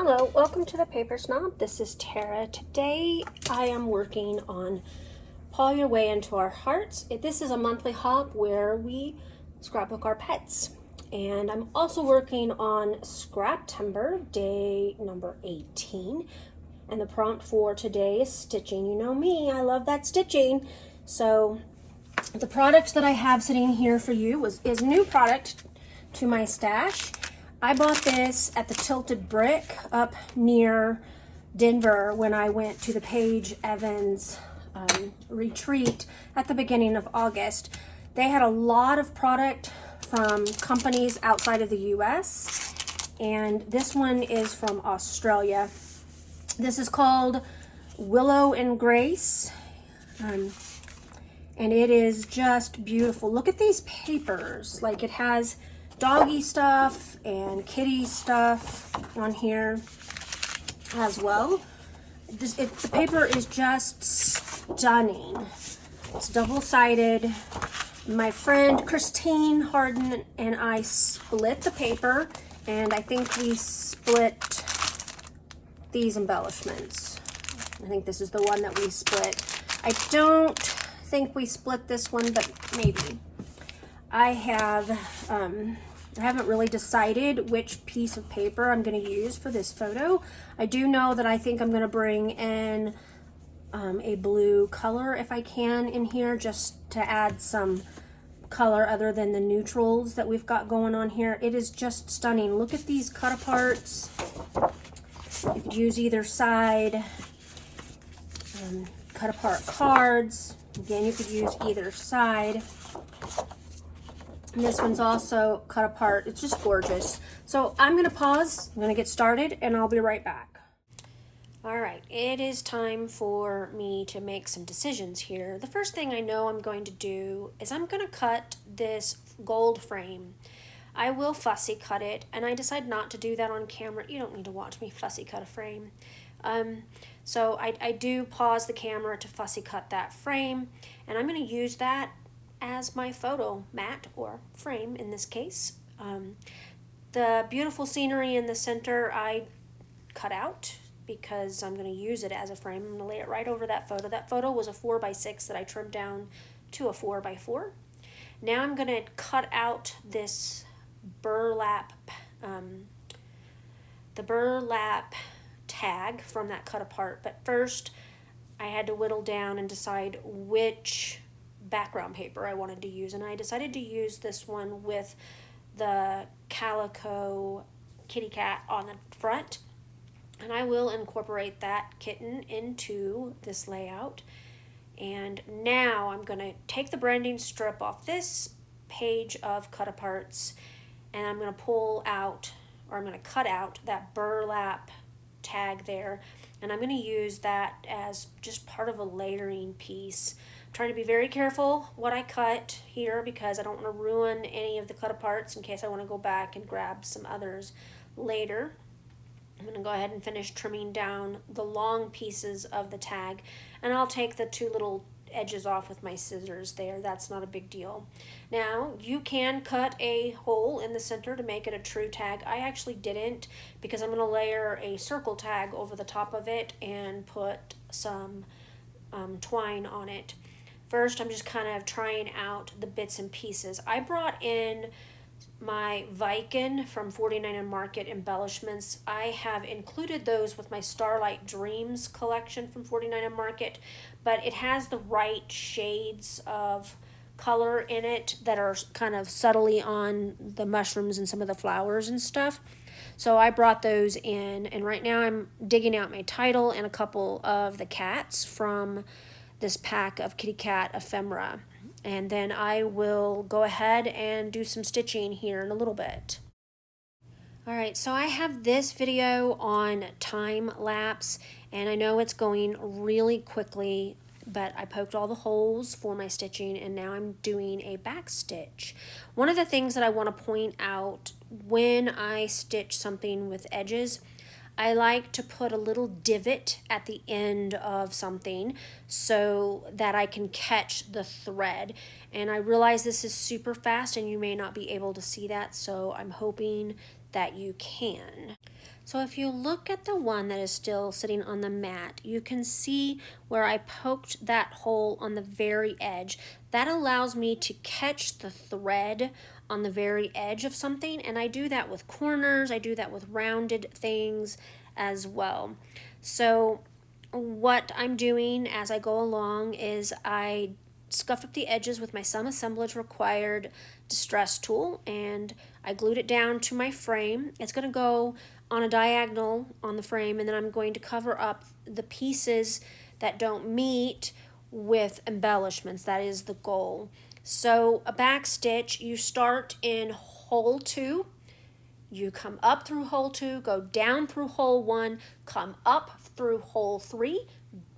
Hello, welcome to the Paper Snob. This is Tara. Today I am working on Paw Your Way Into Our Hearts. This is a monthly hop where we scrapbook our pets. And I'm also working on Scraptember, day number 18. And the prompt for today is stitching. You know me, I love that stitching. So the product that I have sitting here for you is new product to my stash. I bought this at the Tilted Brick up near Denver when I went to the Paige Evans retreat at the beginning of August. They had a lot of product from companies outside of the US, and this one is from Australia. This is called Willow and Grace, and it is just beautiful. Look at these papers. Like, it has doggy stuff and kitty stuff on here as well. The paper is just stunning. It's double-sided. My friend Christine Harden and I split the paper, and I think we split these embellishments. I think this is the one that we split. I don't think we split this one, but maybe. I haven't really decided which piece of paper I'm going to use for this photo. I do know that I think I'm going to bring in a blue color if I can in here, just to add some color other than the neutrals that we've got going on here. It is just stunning. Look at these cut aparts. You could use either side. Cut apart cards. Again, you could use either side. And this one's also cut apart. It's just gorgeous. So I'm going to pause. I'm going to get started, and I'll be right back. All right, it is time for me to make some decisions here. The first thing I know I'm going to do is I'm going to cut this gold frame. I will fussy cut it, and I decide not to do that on camera. You don't need to watch me fussy cut a frame. So I do pause the camera to fussy cut that frame, and I'm going to use that as my photo mat, or frame in this case. The beautiful scenery in the center I cut out because I'm going to use it as a frame. I'm going to lay it right over that photo. That photo was a 4x6 that I trimmed down to a 4x4. Now I'm going to cut out this burlap, the burlap tag from that cut apart. But first I had to whittle down and decide which background paper I wanted to use, and I decided to use this one with the calico kitty cat on the front, and I will incorporate that kitten into this layout. And now I'm going to take the branding strip off this page of cut aparts, and I'm going to pull out, or I'm going to cut out that burlap tag there, and I'm going to use that as just part of a layering piece. Trying to be very careful what I cut here because I don't want to ruin any of the cut aparts in case I want to go back and grab some others later. I'm going to go ahead and finish trimming down the long pieces of the tag, and I'll take the two little edges off with my scissors there. That's not a big deal. Now you can cut a hole in the center to make it a true tag. I actually didn't because I'm going to layer a circle tag over the top of it and put some twine on it. First, I'm just kind of trying out the bits and pieces. I brought in my Viking from 49 Market embellishments. I have included those with my Starlight Dreams collection from 49 Market, but it has the right shades of color in it that are kind of subtly on the mushrooms and some of the flowers and stuff. So I brought those in, and right now I'm digging out my title and a couple of the cats from this pack of kitty cat ephemera, and then I will go ahead and do some stitching here in a little bit. Alright, so I have this video on time lapse, and I know it's going really quickly, but I poked all the holes for my stitching, and now I'm doing a back stitch. One of the things that I want to point out when I stitch something with edges, I like to put a little divot at the end of something so that I can catch the thread. And I realize this is super fast and you may not be able to see that, so I'm hoping that you can. So if you look at the one that is still sitting on the mat, you can see where I poked that hole on the very edge. That allows me to catch the thread on the very edge of something, and I do that with corners, I do that with rounded things as well. So what I'm doing as I go along is I scuffed up the edges with my Some Assemblage Required distress tool, and I glued it down to my frame. It's going to go on a diagonal on the frame, and then I'm going to cover up the pieces that don't meet with embellishments. That is the goal. So a back stitch, you start in hole 2, you come up through hole 2, go down through hole 1, come up through hole 3,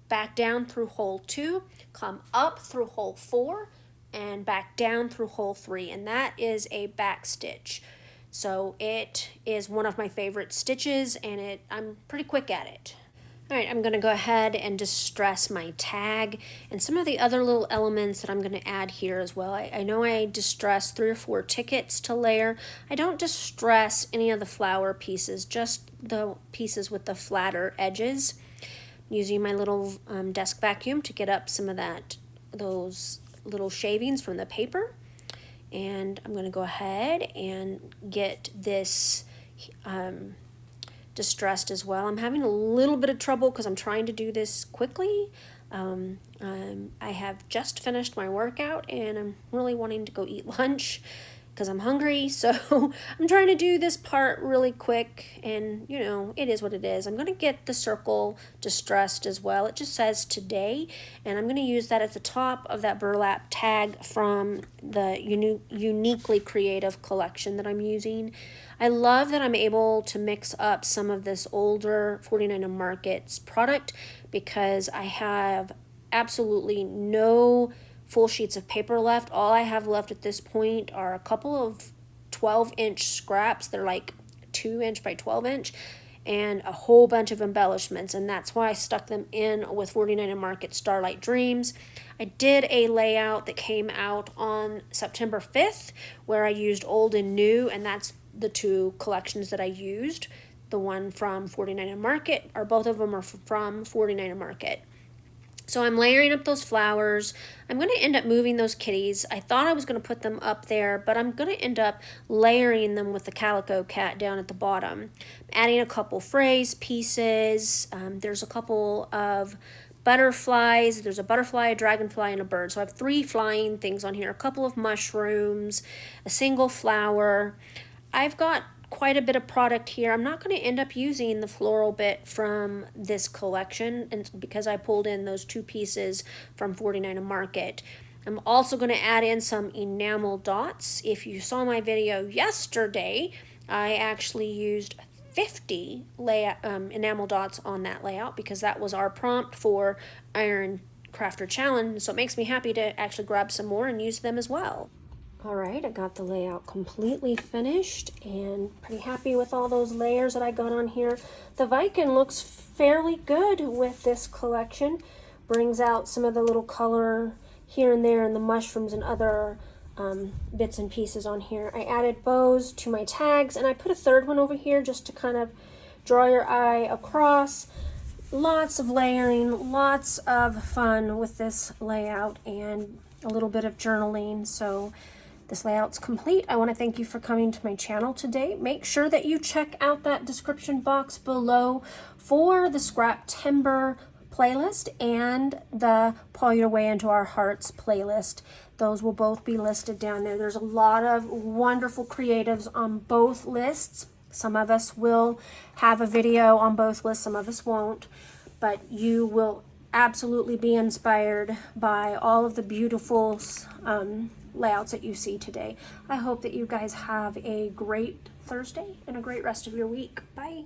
back down through hole 2, come up through hole 4, and back down through hole 3, and that is a back stitch. So it is one of my favorite stitches, and I'm pretty quick at it. Alright, I'm going to go ahead and distress my tag and some of the other little elements that I'm going to add here as well. I know I distress 3 or 4 tickets to layer. I don't distress any of the flower pieces, just the pieces with the flatter edges. Using my little desk vacuum to get up some of those little shavings from the paper. And I'm going to go ahead and get this distressed as well. I'm having a little bit of trouble because I'm trying to do this quickly. I have just finished my workout and I'm really wanting to go eat lunch because I'm hungry, so I'm trying to do this part really quick, and you know, it is what it is. I'm going to get the circle distressed as well. It just says today, and I'm going to use that at the top of that burlap tag from the Uniquely Creative collection that I'm using. I love that I'm able to mix up some of this older 49 Markets product because I have absolutely no full sheets of paper left. All I have left at this point are a couple of 12-inch scraps. They're like 2-inch by 12-inch, and a whole bunch of embellishments, and that's why I stuck them in with 49 Market Starlight Dreams. I did a layout that came out on September 5th where I used old and new, and that's the 2 collections that I used. The one from 49 Market, or both of them are from 49 Market. So I'm layering up those flowers. I'm going to end up moving those kitties. I thought I was going to put them up there, but I'm going to end up layering them with the Calico Cat down at the bottom. Adding a couple phrase pieces. There's a couple of butterflies. There's a butterfly, a dragonfly, and a bird. So I have 3 flying things on here. A couple of mushrooms, a single flower. I've got quite a bit of product here. I'm not going to end up using the floral bit from this collection, and because I pulled in those 2 pieces from 49 Market. I'm also going to add in some enamel dots. If you saw my video yesterday, I actually used 50 enamel dots on that layout because that was our prompt for Iron Crafter Challenge, so it makes me happy to actually grab some more and use them as well. Alright, I got the layout completely finished and pretty happy with all those layers that I got on here. The Viking looks fairly good with this collection. Brings out some of the little color here and there and the mushrooms and other bits and pieces on here. I added bows to my tags, and I put a 3rd one over here just to kind of draw your eye across. Lots of layering, lots of fun with this layout, and a little bit of journaling. So this layout's complete. I want to thank you for coming to my channel today. Make sure that you check out that description box below for the Scraptember playlist and the Paw Your Way Into Our Hearts playlist. Those will both be listed down there. There's a lot of wonderful creatives on both lists. Some of us will have a video on both lists, some of us won't, but you will absolutely be inspired by all of the beautiful layouts that you see today. I hope that you guys have a great Thursday and a great rest of your week. Bye.